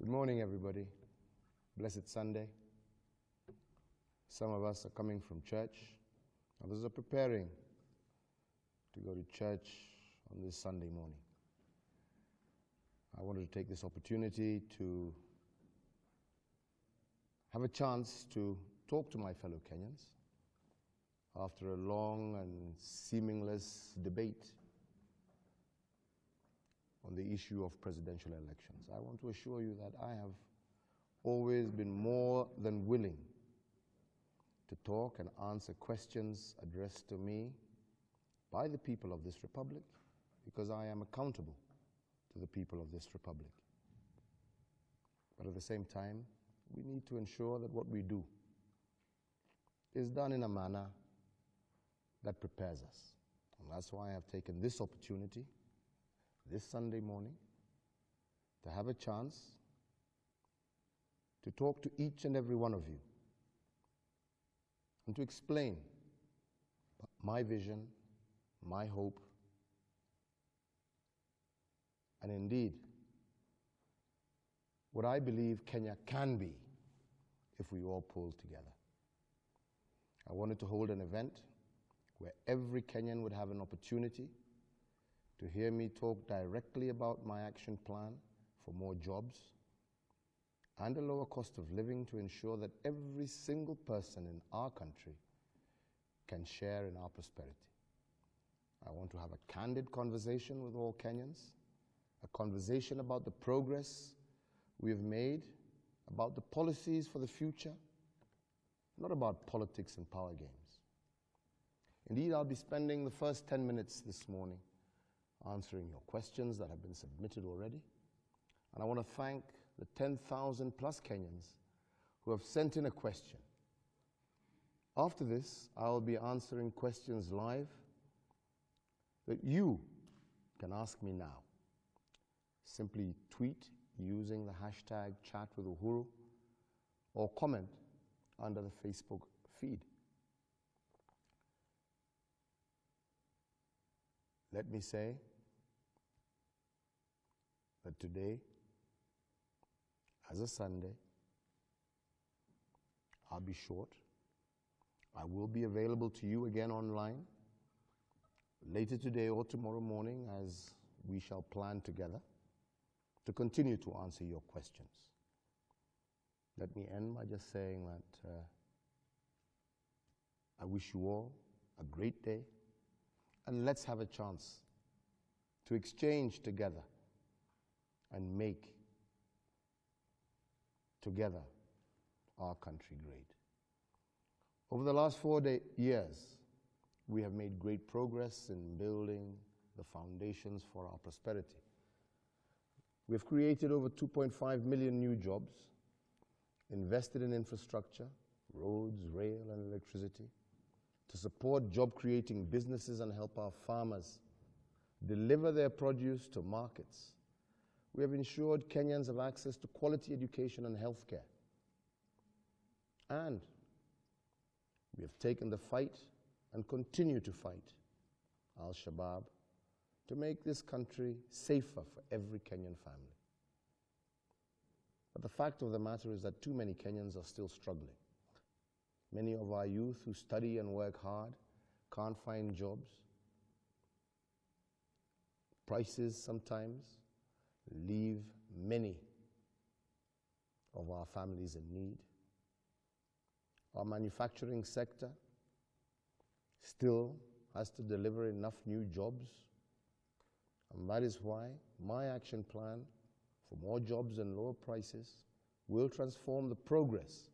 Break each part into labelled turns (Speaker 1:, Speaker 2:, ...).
Speaker 1: Good morning, everybody. Blessed Sunday. Some of us are coming from church. Others are preparing to go to church on this Sunday morning. I wanted to take this opportunity to have a chance to talk to my fellow Kenyans after a long and seamless debate on the issue of presidential elections. I want to assure you that I have always been more than willing to talk and answer questions addressed to me by the people of this republic, because I am accountable to the people of this republic. But at the same time, we need to ensure that what we do is done in a manner that prepares us. And that's why I have taken this opportunity this Sunday morning to have a chance to talk to each and every one of you and to explain my vision, my hope, and indeed what I believe Kenya can be if we all pull together. I wanted to hold an event where every Kenyan would have an opportunity to hear me talk directly about my action plan for more jobs and a lower cost of living to ensure that every single person in our country can share in our prosperity. I want to have a candid conversation with all Kenyans, a conversation about the progress we have made, about the policies for the future, not about politics and power games. Indeed, I'll be spending the first 10 minutes this morning answering your questions that have been submitted already. And I want to thank the 10,000 plus Kenyans who have sent in a question. After this, I'll be answering questions live that you can ask me now. Simply tweet using the hashtag #ChatWithUhuru or comment under the Facebook feed. Let me say that today, as a Sunday, I'll be short. I will be available to you again online later today or tomorrow morning, as we shall plan together to continue to answer your questions. Let me end by just saying that I wish you all a great day, and let's have a chance to exchange together and make together our country great. Over the last 4 years, we have made great progress in building the foundations for our prosperity. We've created over 2.5 million new jobs, invested in infrastructure, roads, rail, and electricity, to support job-creating businesses and help our farmers deliver their produce to markets. We have ensured Kenyans have access to quality education and healthcare. And we have taken the fight and continue to fight Al-Shabaab to make this country safer for every Kenyan family. But the fact of the matter is that too many Kenyans are still struggling. Many of our youth who study and work hard can't find jobs. Prices sometimes leave many of our families in need. Our manufacturing sector still has to deliver enough new jobs. And that is why my action plan for more jobs and lower prices will transform the progress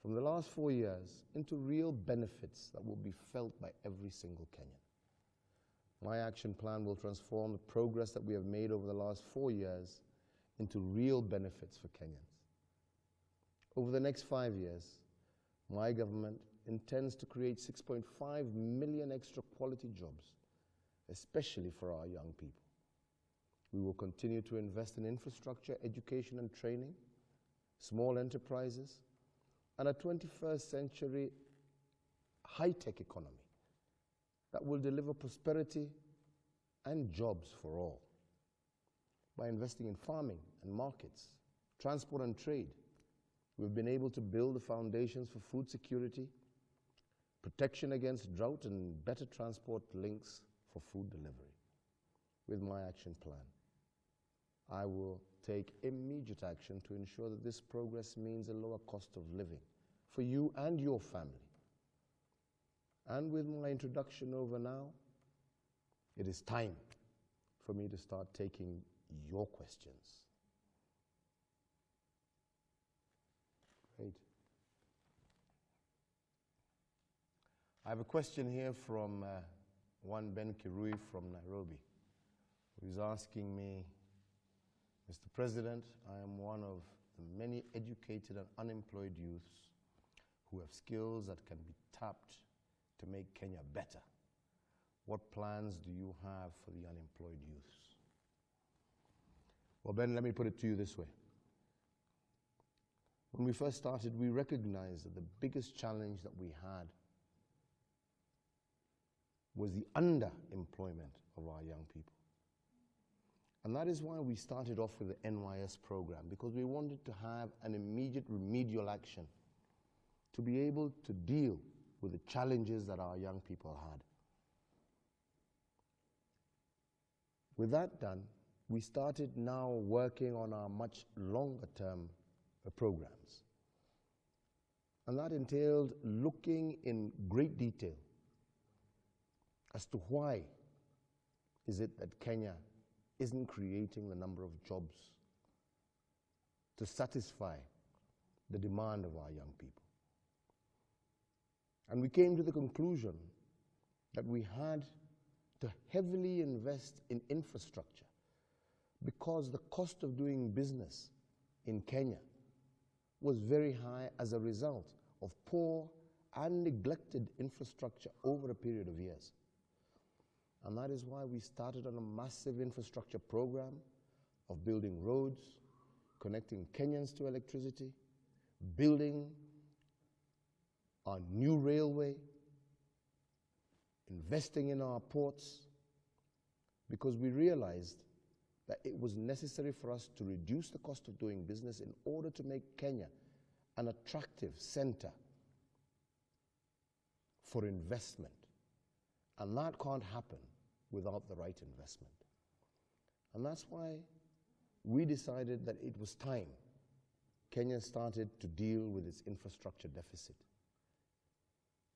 Speaker 1: from the last 4 years into real benefits that will be felt by every single Kenyan. My action plan will transform the progress that we have made over the last 4 years into real benefits for Kenyans. Over the next 5 years, my government intends to create 6.5 million extra quality jobs, especially for our young people. We will continue to invest in infrastructure, education and training, small enterprises, and a 21st century high-tech economy that will deliver prosperity and jobs for all. by investing in farming and markets, transport and trade. We've been able to build the foundations for food security, protection against drought, and better transport links for food delivery. With my action plan, I will take immediate action to ensure that this progress means a lower cost of living for you and your family. And with my introduction over now, it is time for me to start taking your questions. Great. I have a question here from one Ben Kirui from Nairobi, who's asking me, Mr. President, I am one of the many educated and unemployed youths who have skills that can be tapped to make Kenya better. What plans do you have for the unemployed youths? Well, Ben, let me put it to you this way. When we first started, we recognized that the biggest challenge that we had was the underemployment of our young people. And that is why we started off with the NYS program, because we wanted to have an immediate remedial action to be able to deal with the challenges that our young people had. With that done, we started now working on our much longer term programs. And that entailed looking in great detail as to why is it that Kenya isn't creating the number of jobs to satisfy the demand of our young people. And we came to the conclusion that we had to heavily invest in infrastructure because the cost of doing business in Kenya was very high as a result of poor and neglected infrastructure over a period of years. And that is why we started on a massive infrastructure program of building roads, connecting Kenyans to electricity, building our new railway, investing in our ports, because we realized that it was necessary for us to reduce the cost of doing business in order to make Kenya an attractive center for investment. And that can't happen without the right investment. And that's why we decided that it was time Kenya started to deal with its infrastructure deficit.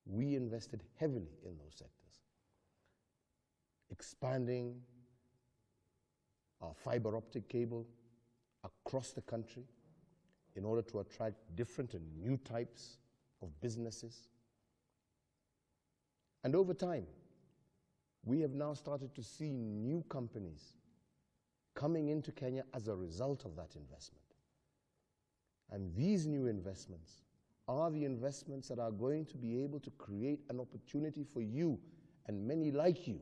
Speaker 1: We invested heavily in those sectors, expanding our fiber optic cable across the country in order to attract different and new types of businesses. And over time, we have now started to see new companies coming into Kenya as a result of that investment. And these new investments are the investments that are going to be able to create an opportunity for you and many like you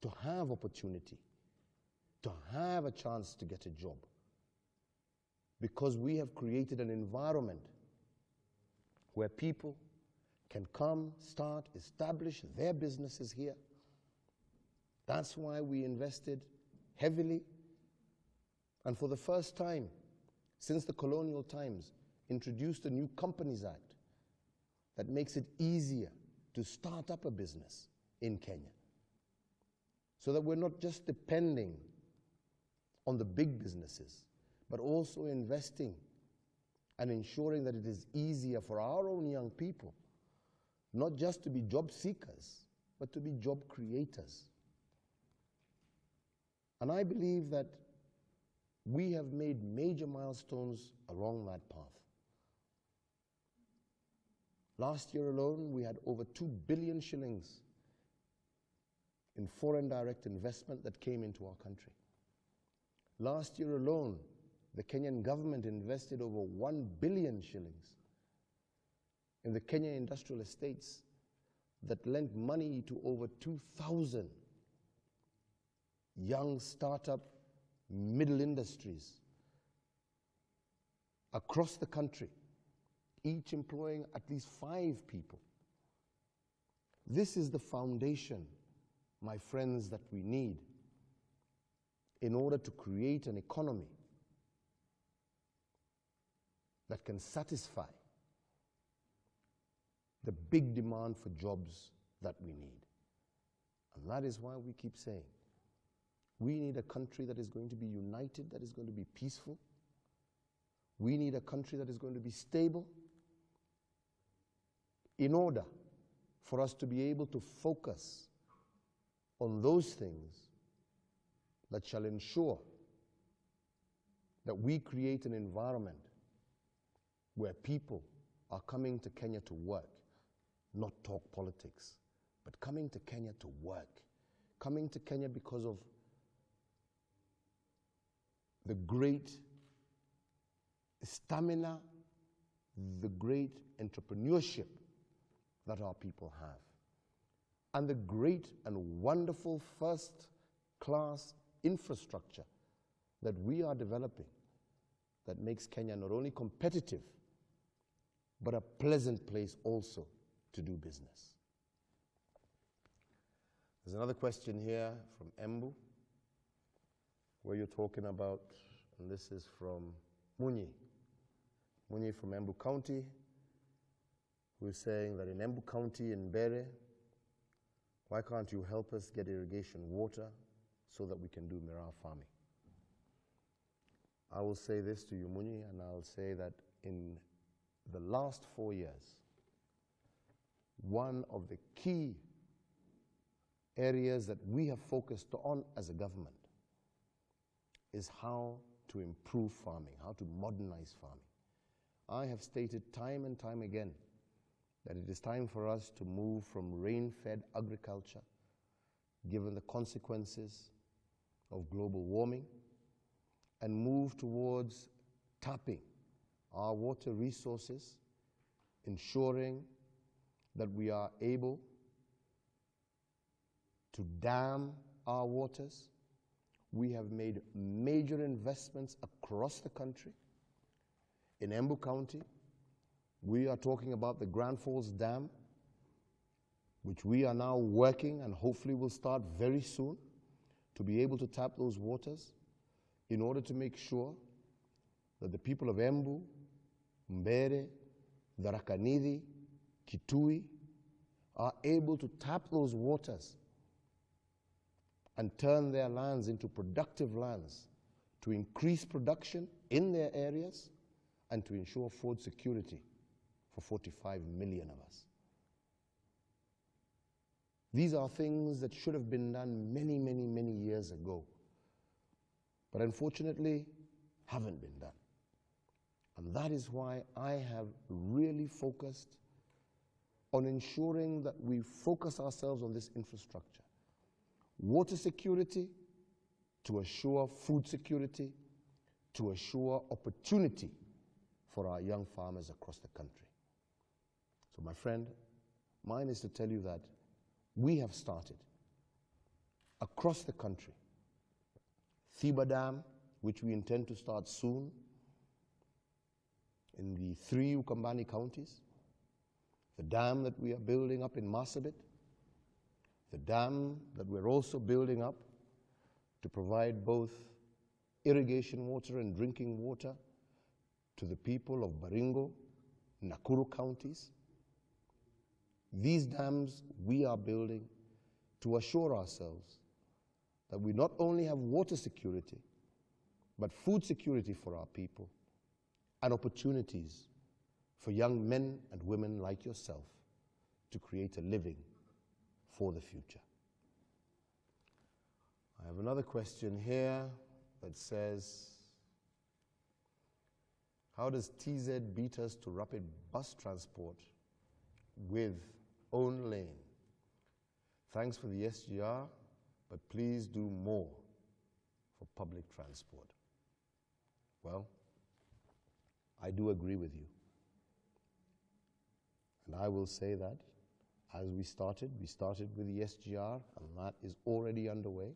Speaker 1: to have opportunity, to have a chance to get a job. Because we have created an environment where people can come, start, establish their businesses here. That's why we invested heavily, and for the first time since the colonial times, introduced a new Companies Act that makes it easier to start up a business in Kenya, so that we're not just depending on the big businesses, but also investing and ensuring that it is easier for our own young people not just to be job seekers, but to be job creators. And I believe that we have made major milestones along that path. Last year alone, we had over 2 billion shillings in foreign direct investment that came into our country. Last year alone, the Kenyan government invested over 1 billion shillings in the Kenya industrial estates that lent money to over 2,000 young startup middle industries across the country, each employing at least 5 people. This is the foundation, my friends, that we need in order to create an economy that can satisfy the big demand for jobs that we need. And that is why we keep saying, we need a country that is going to be united, that is going to be peaceful. We need a country that is going to be stable in order for us to be able to focus on those things that shall ensure that we create an environment where people are coming to Kenya to work, not talk politics, but coming to Kenya to work, coming to Kenya because of the great stamina, the great entrepreneurship that our people have, and the great and wonderful first-class infrastructure that we are developing that makes Kenya not only competitive, but a pleasant place also to do business. There's another question here from Embu, where you're talking about, and this is from Munyi from Embu County, who is saying that in Embu County, in Bere, why can't you help us get irrigation water so that we can do miraa farming? I will say this to you, Munyi, and I'll say that in the last 4 years, one of the key areas that we have focused on as a government is how to improve farming, how to modernize farming. I have stated time and time again that it is time for us to move from rain-fed agriculture, given the consequences of global warming, and move towards tapping our water resources, ensuring that we are able to dam our waters. We have made major investments across the country. In Embu County, we are talking about the Grand Falls Dam, which we are now working and hopefully will start very soon to be able to tap those waters in order to make sure that the people of Embu, Mbere, Tharaka-Nithi, Kitui are able to tap those waters and turn their lands into productive lands to increase production in their areas and to ensure food security for 45 million of us. These are things that should have been done many, many, many years ago, but unfortunately haven't been done. And that is why I have really focused on ensuring that we focus ourselves on this infrastructure. Water security, to assure food security, to assure opportunity for our young farmers across the country. So my friend, mine is to tell you that we have started across the country. Thiba Dam, which we intend to start soon in the 3 Ukambani counties. The dam that we are building up in Marsabit. The dam that we're also building up to provide both irrigation water and drinking water to the people of Baringo, Nakuru counties. These dams we are building to assure ourselves that we not only have water security, but food security for our people and opportunities for young men and women like yourself to create a living for the future. I have another question here that says, how does TZ beat us to rapid bus transport with own lane? Thanks for the SGR, but please do more for public transport. Well, I do agree with you. And I will say that as we started with the SGR, and that is already underway,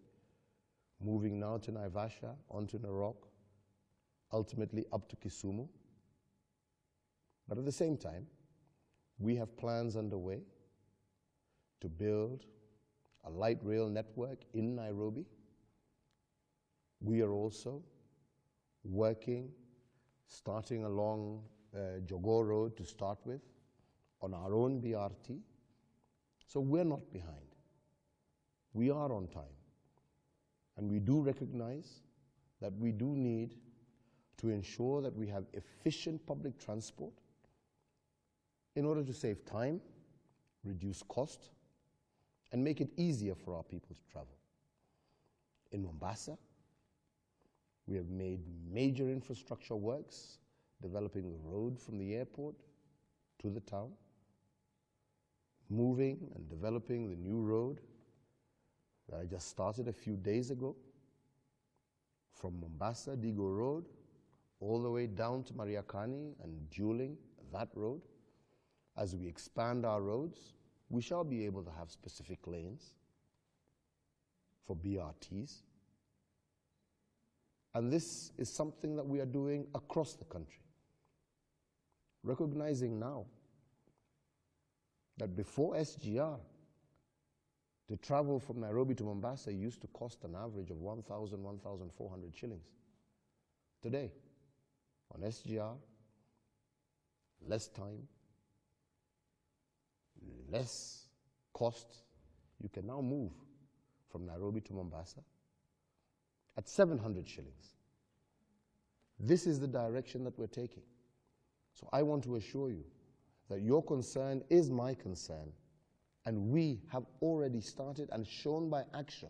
Speaker 1: moving now to Naivasha, onto Narok, ultimately up to Kisumu. But at the same time, we have plans underway to build a light rail network in Nairobi. We are also working, starting along Jogoo Road to start with, on our own BRT. So we're not behind. We are on time. And we do recognize that we do need to ensure that we have efficient public transport in order to save time, reduce cost, and make it easier for our people to travel. In Mombasa, we have made major infrastructure works, developing the road from the airport to the town, moving and developing the new road that I just started a few days ago, from Mombasa, Digo Road, all the way down to Mariakani and dueling that road. As we expand our roads, we shall be able to have specific lanes for BRTs. And this is something that we are doing across the country, recognizing now that before SGR, to travel from Nairobi to Mombasa used to cost an average of 1,000, 1,400 shillings. Today, on SGR, less time, less cost, you can now move from Nairobi to Mombasa at 700 shillings. This is the direction that we're taking. So I want to assure you that your concern is my concern, and we have already started and shown by action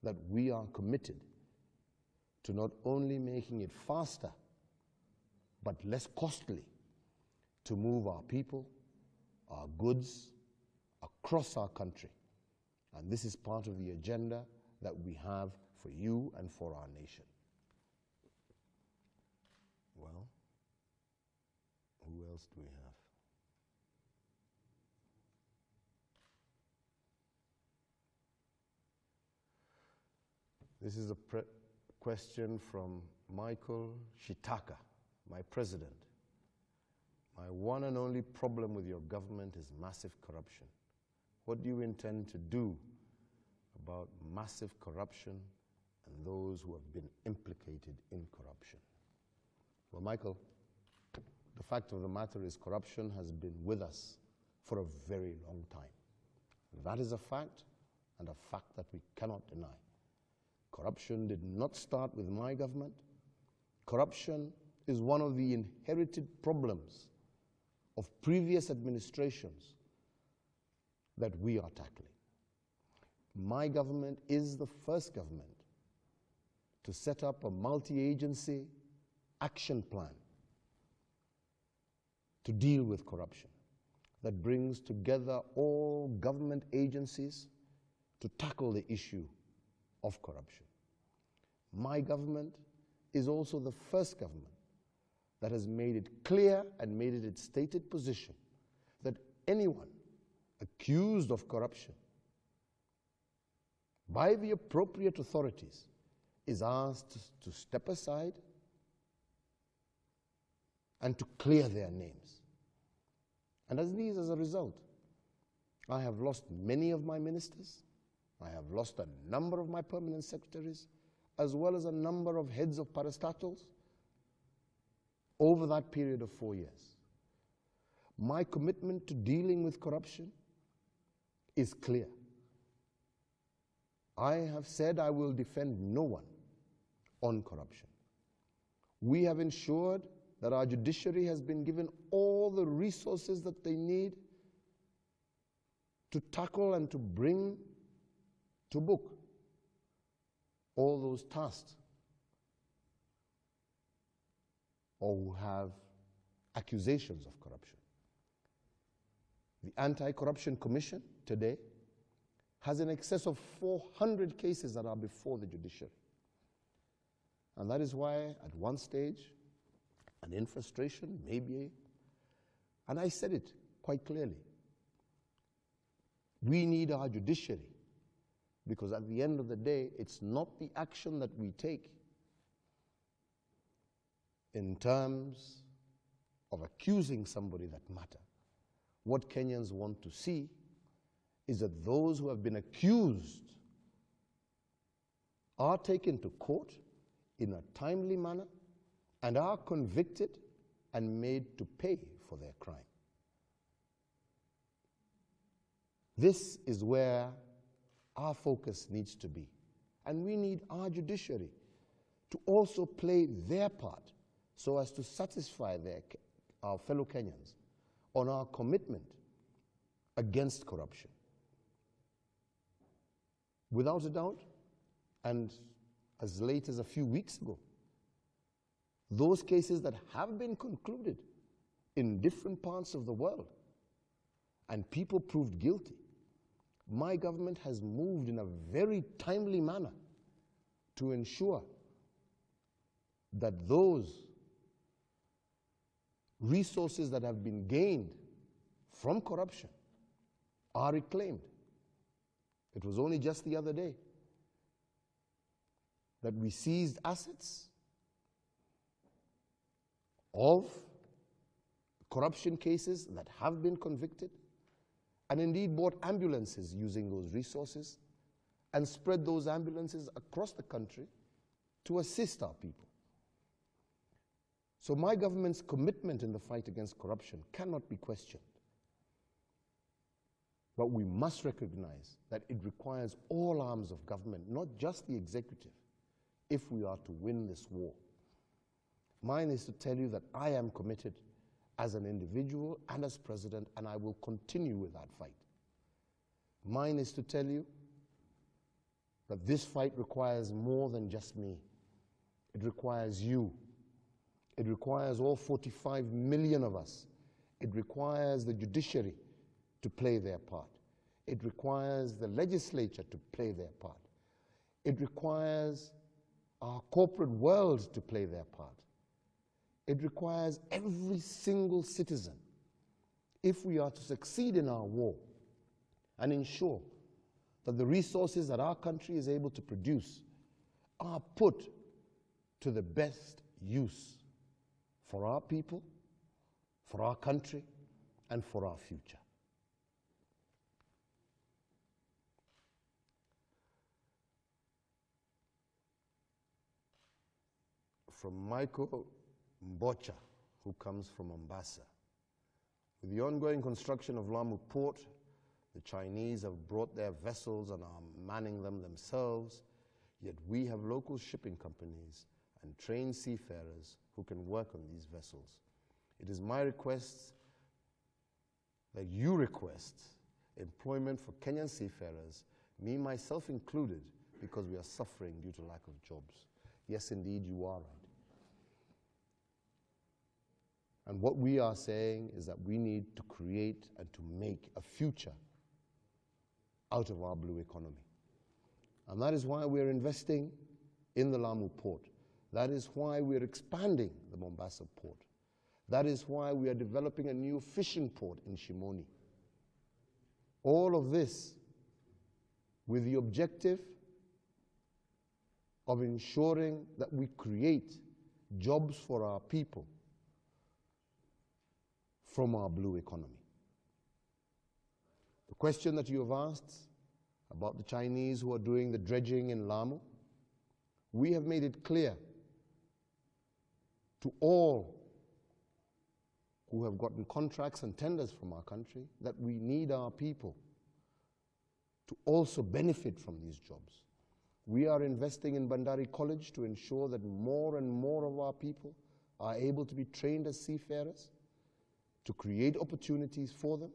Speaker 1: that we are committed to not only making it faster, but less costly to move our people, our goods across our country. And this is part of the agenda that we have for you and for our nation. Well, who else do we have? This is a question from Michael Shitaka, my president. My one and only problem with your government is massive corruption. What do you intend to do about massive corruption and those who have been implicated in corruption? Well, Michael, the fact of the matter is corruption has been with us for a very long time. That is a fact, and a fact that we cannot deny. Corruption did not start with my government. Corruption is one of the inherited problems of previous administrations that we are tackling. My government is the first government to set up a multi-agency action plan to deal with corruption that brings together all government agencies to tackle the issue of corruption. My government is also the first government that has made it clear and made it its stated position that anyone accused of corruption by the appropriate authorities is asked to step aside and to clear their names. And as a result, I have lost many of my ministers. I have lost a number of my permanent secretaries, as well as a number of heads of parastatals over that period of 4 years. My commitment to dealing with corruption is clear. I have said I will defend no one on corruption. We have ensured that our judiciary has been given all the resources that they need to tackle and to bring to book all those tasked or who have accusations of corruption. The Anti-Corruption Commission today has in excess of 400 cases that are before the judiciary. And that is why at one stage, an infrustration, maybe, and I said it quite clearly, we need our judiciary, because at the end of the day, it's not the action that we take in terms of accusing somebody that matter. What Kenyans want to see is that those who have been accused are taken to court in a timely manner and are convicted and made to pay for their crime. This is where our focus needs to be. And we need our judiciary to also play their part so as to satisfy our fellow Kenyans on our commitment against corruption. Without a doubt, and as late as a few weeks ago, those cases that have been concluded in different parts of the world and people proved guilty, my government has moved in a very timely manner to ensure that those resources that have been gained from corruption are reclaimed. It was only just the other day that we seized assets of corruption cases that have been convicted, and indeed bought ambulances using those resources and spread those ambulances across the country to assist our people. So my government's commitment in the fight against corruption cannot be questioned. But we must recognize that it requires all arms of government, not just the executive, if we are to win this war. Mine is to tell you that I am committed as an individual and as president, and I will continue with that fight. Mine is to tell you that this fight requires more than just me. It requires you. It requires all 45 million of us. It requires the judiciary to play their part. It requires the legislature to play their part. It requires our corporate world to play their part. It requires every single citizen if we are to succeed in our war and ensure that the resources that our country is able to produce are put to the best use for our people, for our country, and for our future. From Michael Mbocha, who comes from Mombasa. With the ongoing construction of Lamu Port, the Chinese have brought their vessels and are manning them themselves, yet we have local shipping companies and trained seafarers who can work on these vessels. It is my request that you request employment for Kenyan seafarers, me myself included, because we are suffering due to lack of jobs. Yes, indeed, you are right. And what we are saying is that we need to create and to make a future out of our blue economy. And that is why we're investing in the Lamu port. That is why we're expanding the Mombasa port. That is why we are developing a new fishing port in Shimoni. All of this with the objective of ensuring that we create jobs for our people from our blue economy. The question that you have asked about the Chinese who are doing the dredging in Lamu, we have made it clear to all who have gotten contracts and tenders from our country that we need our people to also benefit from these jobs. We are investing in Bandari College to ensure that more and more of our people are able to be trained as seafarers, to create opportunities for them.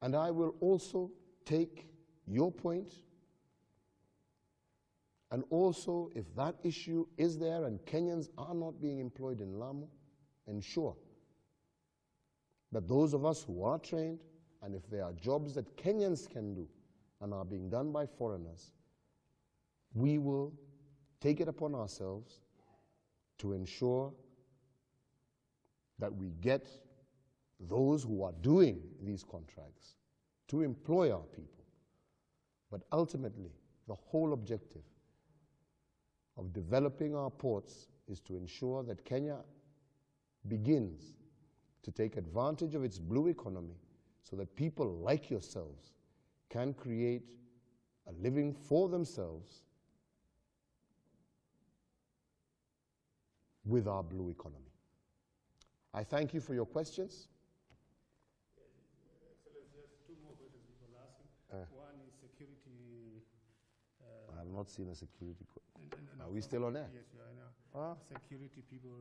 Speaker 1: And I will also take your point, and also if that issue is there and Kenyans are not being employed in Lamu, ensure that those of us who are trained, and if there are jobs that Kenyans can do and are being done by foreigners, we will take it upon ourselves to ensure that we get those who are doing these contracts to employ our people. But ultimately, the whole objective of developing our ports is to ensure that Kenya begins to take advantage of its blue economy so that people like yourselves can create are living for themselves with our blue economy. I thank you for your questions.
Speaker 2: Excellence, just two more questions people are asking. One is security.
Speaker 1: I have not seen a security question.
Speaker 2: No,
Speaker 1: Are we still on air?
Speaker 2: Yes, I know. Security people,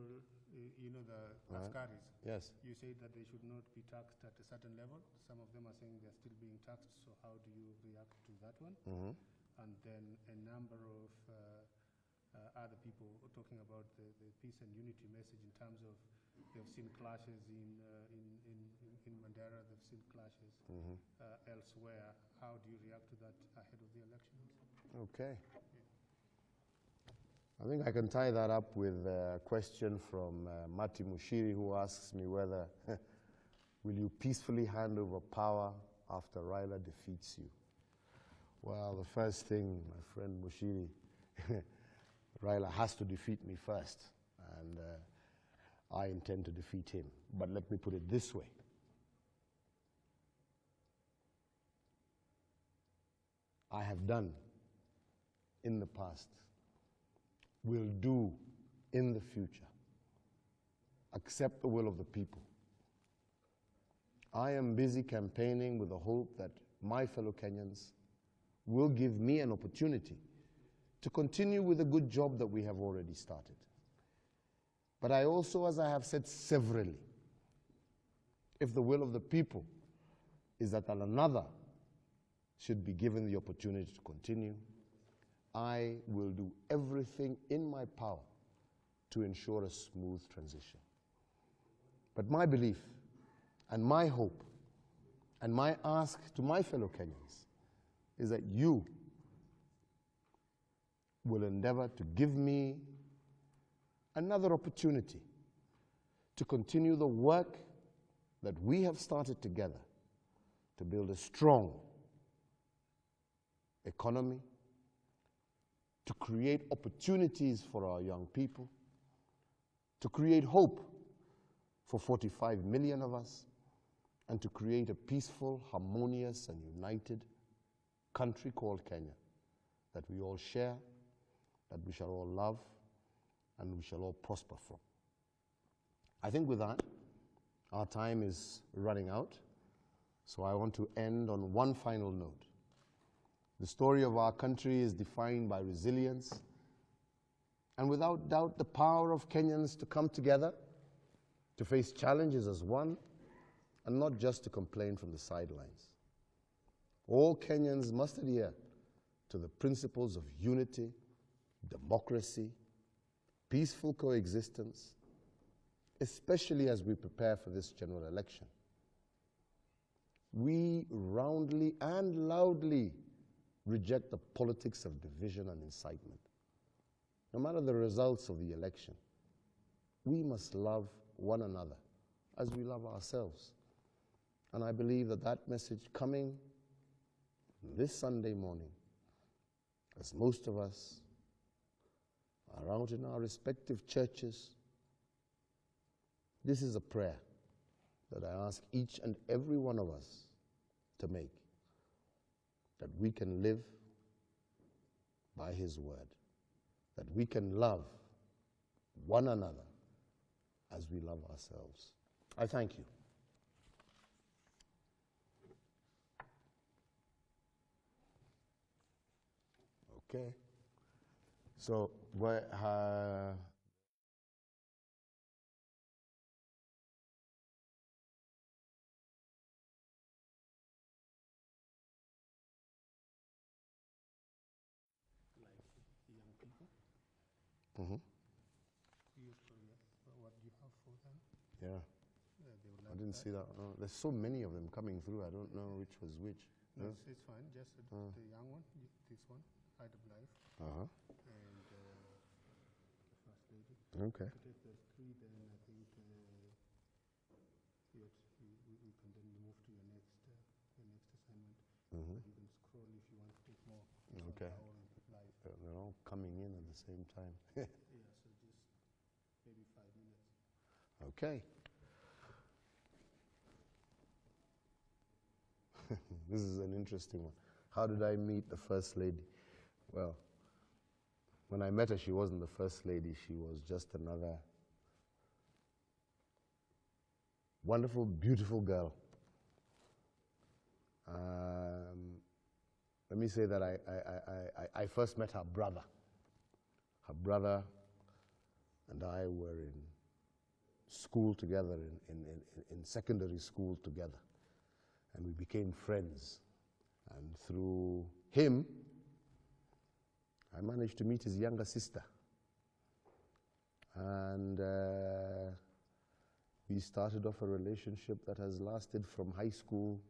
Speaker 2: you know, the Askaris.
Speaker 1: Yes.
Speaker 2: You say that they should not be taxed at a certain level. Some of them are saying they're still being taxed. So how do you react to that one? And then a number of other people talking about the peace and unity message in terms of they've seen clashes in Mandera, they've seen clashes elsewhere. How do you react to that ahead of the elections?
Speaker 1: Okay. I think I can tie that up with a question from Mati Mushiri, who asks me whether will you peacefully hand over power after Raila defeats you? Well, the first thing, my friend Mushiri, Raila has to defeat me first, and I intend to defeat him. But let me put it this way. I have done in the past, will do in the future, accept the will of the people. I am busy campaigning with the hope that my fellow Kenyans will give me an opportunity to continue with the good job that we have already started. But I also, as I have said severally, if the will of the people is that another should be given the opportunity to continue, I will do everything in my power to ensure a smooth transition. But my belief and my hope and my ask to my fellow Kenyans is that you will endeavor to give me another opportunity to continue the work that we have started together to build a strong economy, to create opportunities for our young people, to create hope for 45 million of us, and to create a peaceful, harmonious, and united country called Kenya that we all share, that we shall all love, and we shall all prosper from. I think with that, our time is running out, so I want to end on one final note. The story of our country is defined by resilience, and without doubt the power of Kenyans to come together, to face challenges as one, and not just to complain from the sidelines. All Kenyans must adhere to the principles of unity, democracy, peaceful coexistence, especially as we prepare for this general election. We roundly and loudly reject the politics of division and incitement. No matter the results of the election, we must love one another as we love ourselves. And I believe that that message coming this Sunday morning, as most of us are out in our respective churches, this is a prayer that I ask each and every one of us to make, that we can live by His word, that we can love one another as we love ourselves. I thank you. Okay. So,
Speaker 2: Young people, what do you have for them?
Speaker 1: Yeah.
Speaker 2: They would
Speaker 1: I
Speaker 2: like
Speaker 1: didn't
Speaker 2: that.
Speaker 1: see that. No, there's so many of them coming through. I don't know which was which.
Speaker 2: No, it's fine. Just the young one, this one, Height of Life, and the First Lady.
Speaker 1: Okay.
Speaker 2: To take the three, then I think we can then move to your next assignment. You can scroll if you want to take more.
Speaker 1: Okay.
Speaker 2: Live.
Speaker 1: They're all coming in at the same time.
Speaker 2: Yeah, so just maybe 5 minutes.
Speaker 1: Okay. This is an interesting one. How did I meet the First Lady? Well, when I met her, she wasn't the First Lady. She was just another wonderful, beautiful girl. Let me say that I first met her brother. Her brother and I were in school together, in secondary school together. And we became friends. And through him, I managed to meet his younger sister. And we started off a relationship that has lasted from high school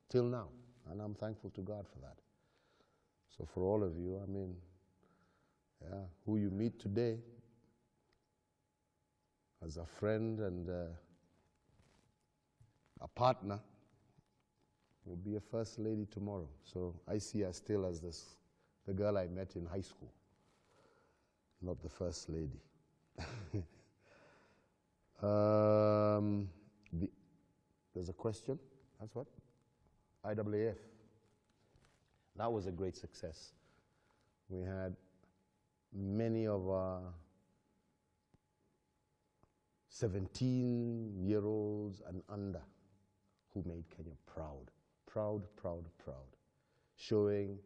Speaker 1: till now. And I'm thankful to God for that. So for all of you, I mean, yeah, who you meet today as a friend and a partner will be a First Lady tomorrow. So I see her still as the girl I met in high school, not the First Lady. There's a question. That's what? IAAF. That was a great success. We had many of our 17-year-olds and under who made Kenya proud, proud, proud, proud, showing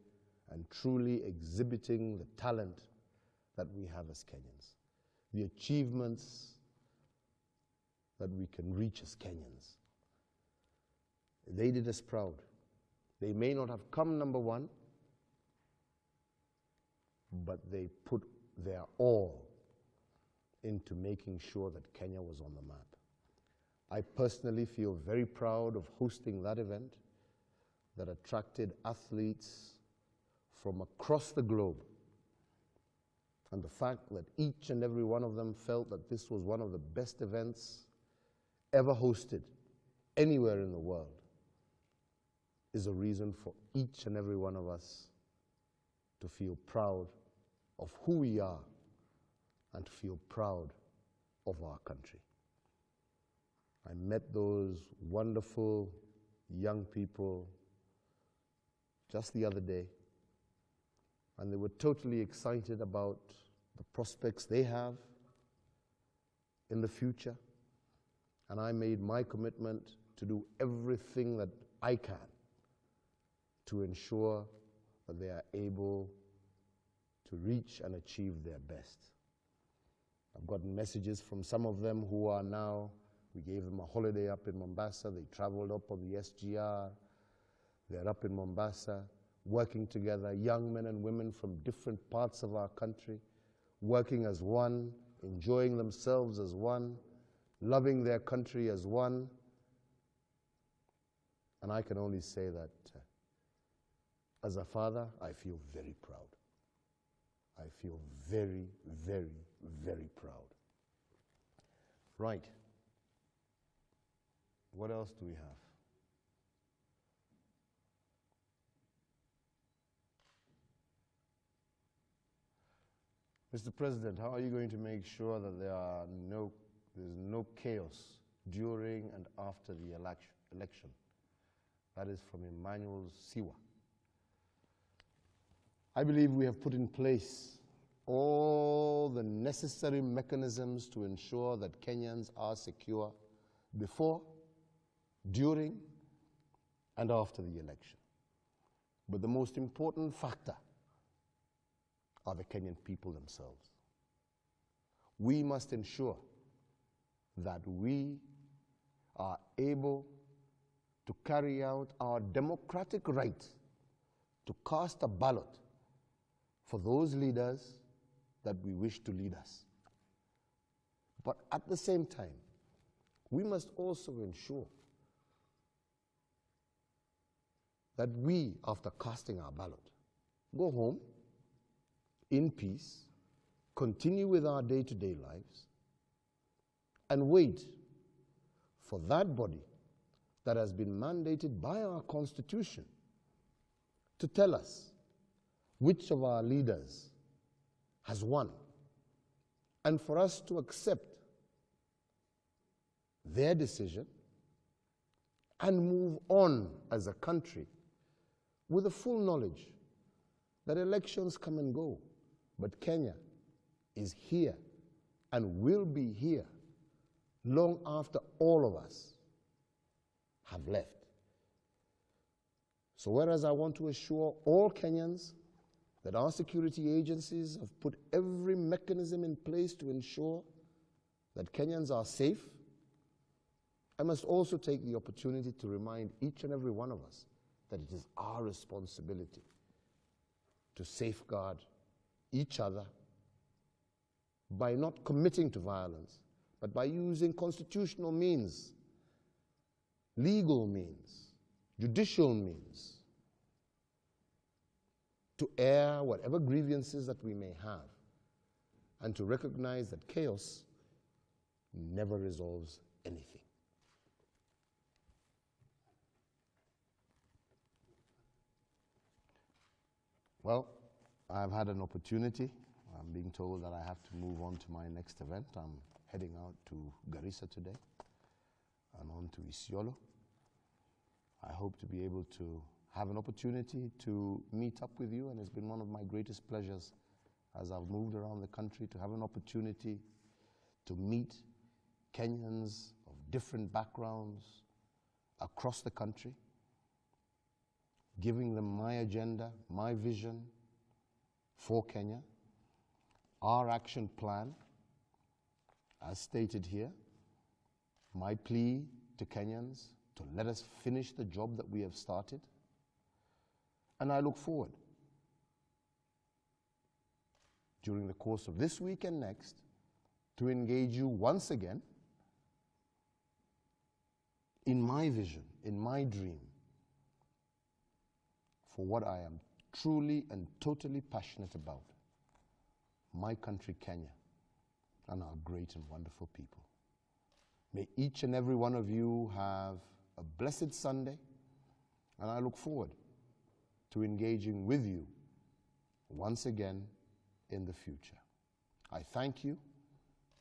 Speaker 1: and truly exhibiting the talent that we have as Kenyans, the achievements that we can reach as Kenyans. They did us proud. They may not have come number one, but they put their all into making sure that Kenya was on the map. I personally feel very proud of hosting that event that attracted athletes from across the globe. And the fact that each and every one of them felt that this was one of the best events ever hosted anywhere in the world is a reason for each and every one of us to feel proud of who we are and to feel proud of our country. I met those wonderful young people just the other day, and they were totally excited about the prospects they have in the future. And I made my commitment to do everything that I can to ensure that they are able to reach and achieve their best. I've gotten messages from some of them who are now, we gave them a holiday up in Mombasa. They traveled up on the SGR. They're up in Mombasa, working together, young men and women from different parts of our country, working as one, enjoying themselves as one, loving their country as one. And I can only say that as a father, I feel very proud. I feel very, very, very proud. Right. What else do we have? Mr. President, how are you going to make sure that there's no chaos during and after the election? That is from Emmanuel Siwa. I believe we have put in place all the necessary mechanisms to ensure that Kenyans are secure before, during, and after the election. But the most important factor are the Kenyan people themselves. We must ensure that we are able to carry out our democratic right to cast a ballot for those leaders that we wish to lead us. But at the same time, we must also ensure that we, after casting our ballot, go home in peace, continue with our day-to-day lives, and wait for that body that has been mandated by our Constitution to tell us which of our leaders has won, and for us to accept their decision and move on as a country with the full knowledge that elections come and go, but Kenya is here and will be here long after all of us have left. So whereas I want to assure all Kenyans that our security agencies have put every mechanism in place to ensure that Kenyans are safe, I must also take the opportunity to remind each and every one of us that it is our responsibility to safeguard each other by not committing to violence, but by using constitutional means, legal means, judicial means, to air whatever grievances that we may have, and to recognize that chaos never resolves anything. Well, I've had an opportunity. I'm being told that I have to move on to my next event. I'm heading out to Garissa today and on to Isiolo. I hope to be able to have an opportunity to meet up with you, and it's been one of my greatest pleasures as I've moved around the country to have an opportunity to meet Kenyans of different backgrounds across the country, giving them my agenda, my vision for Kenya, our action plan, as stated here, my plea to Kenyans to let us finish the job that we have started. And I look forward, during the course of this week and next, to engage you once again in my vision, in my dream, for what I am truly and totally passionate about, my country, Kenya, and our great and wonderful people. May each and every one of you have a blessed Sunday, and I look forward to engaging with you once again in the future. I thank you,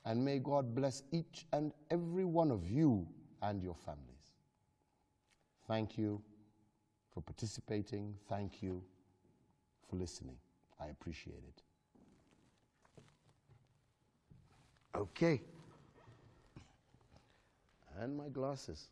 Speaker 1: and may God bless each and every one of you and your families. Thank you for participating. Thank you for listening. I appreciate it. Okay. And my glasses.